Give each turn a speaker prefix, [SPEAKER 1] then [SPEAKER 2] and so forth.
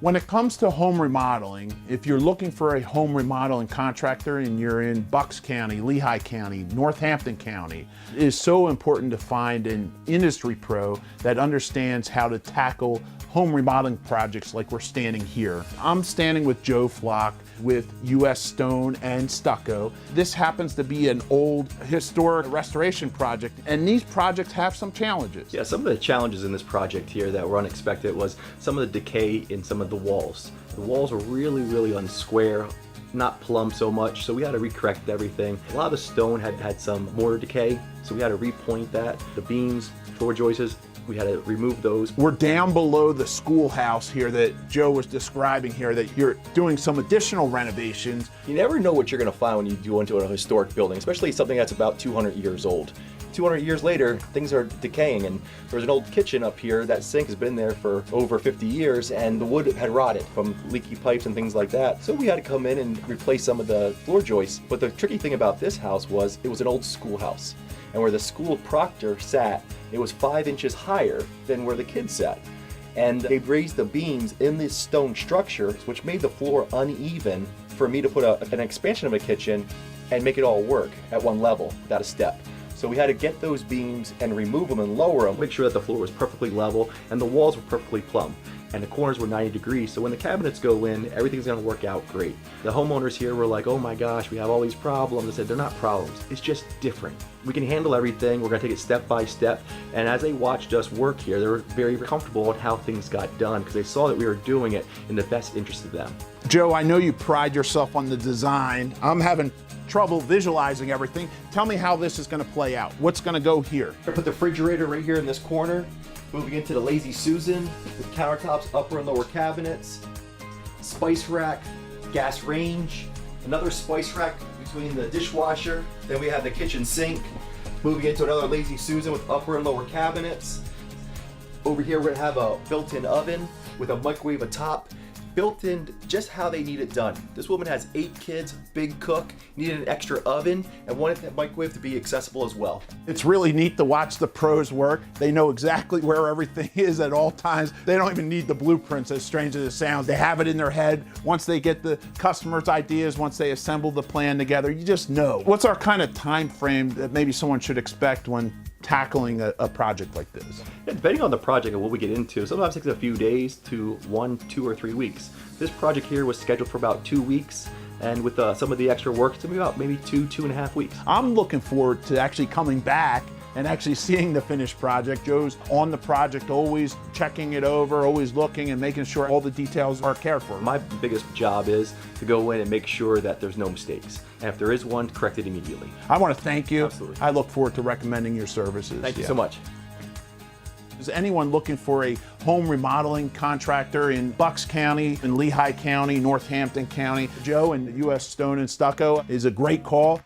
[SPEAKER 1] When it comes to home remodeling, if you're looking for a home remodeling contractor and you're in Bucks County, Lehigh County, Northampton County, it is so important to find an industry pro that understands how to tackle home remodeling projects like we're standing here. I'm standing with Joe Flock with US Stone and Stucco. This happens to be an old historic restoration project, and these projects have some challenges.
[SPEAKER 2] Yeah, some of the challenges in this project here that were unexpected was some of the decay in some of the walls. The walls were really unsquare, not plumb so much, so we had to recorrect everything. A lot of the stone had some mortar decay, so we had to repoint that. The beams, floor joists, we had to remove those.
[SPEAKER 1] We're down below the schoolhouse here that Joe was describing here, that you're doing some additional renovations.
[SPEAKER 2] You never know what you're going to find when you go into a historic building, especially something that's about 200 years old. 200 years later, things are decaying, and there's an old kitchen up here. That sink has been there for over 50 years, and the wood had rotted from leaky pipes and things like that. So we had to come in and replace some of the floor joists. But the tricky thing about this house was it was an old schoolhouse, and where the school proctor sat, it was 5 inches higher than where the kids sat. And they raised the beams in this stone structure, which made the floor uneven for me to put an expansion of a kitchen and make it all work at one level without a step. So we had to get those beams and remove them and lower them, make sure that the floor was perfectly level and the walls were perfectly plumb. And the corners were 90 degrees, so when the cabinets go in, everything's gonna work out great. The homeowners here were like, oh my gosh, we have all these problems. I said, they're not problems, it's just different. We can handle everything, we're gonna take it step by step. And as they watched us work here, they were very comfortable with how things got done because they saw that we were doing it in the best interest of them.
[SPEAKER 1] Joe, I know you pride yourself on the design. I'm having trouble visualizing everything. Tell me how this is gonna play out. What's gonna go here?
[SPEAKER 2] I put the refrigerator right here in this corner. Moving into the Lazy Susan with countertops, upper and lower cabinets, spice rack, gas range, another spice rack between the dishwasher. Then we have the kitchen sink. Moving into another Lazy Susan with upper and lower cabinets. Over here we're gonna have a built-in oven with a microwave atop. Built in just how they need it done. This woman has 8 kids, big cook, needed an extra oven, and wanted that microwave to be accessible as well.
[SPEAKER 1] It's really neat to watch the pros work. They know exactly where everything is at all times. They don't even need the blueprints, as strange as it sounds. They have it in their head. Once they get the customer's ideas, once they assemble the plan together, you just know. What's our kind of time frame that maybe someone should expect when tackling a project like this?
[SPEAKER 2] Yeah, depending on the project and what we get into, sometimes it takes a few days to 1, 2, or 3 weeks. This project here was scheduled for about 2 weeks, and with some of the extra work, it's gonna be about maybe 2.5 weeks.
[SPEAKER 1] I'm looking forward to actually coming back and actually seeing the finished project. Joe's on the project, always checking it over, always looking and making sure all the details are cared for.
[SPEAKER 2] My biggest job is to go in and make sure that there's no mistakes. And if there is one, correct it immediately.
[SPEAKER 1] I want to thank you.
[SPEAKER 2] Absolutely.
[SPEAKER 1] I look forward to recommending your services.
[SPEAKER 2] Thank you so much.
[SPEAKER 1] Is anyone looking for a home remodeling contractor in Bucks County, in Lehigh County, Northampton County? Joe and US Stone and Stucco is a great call.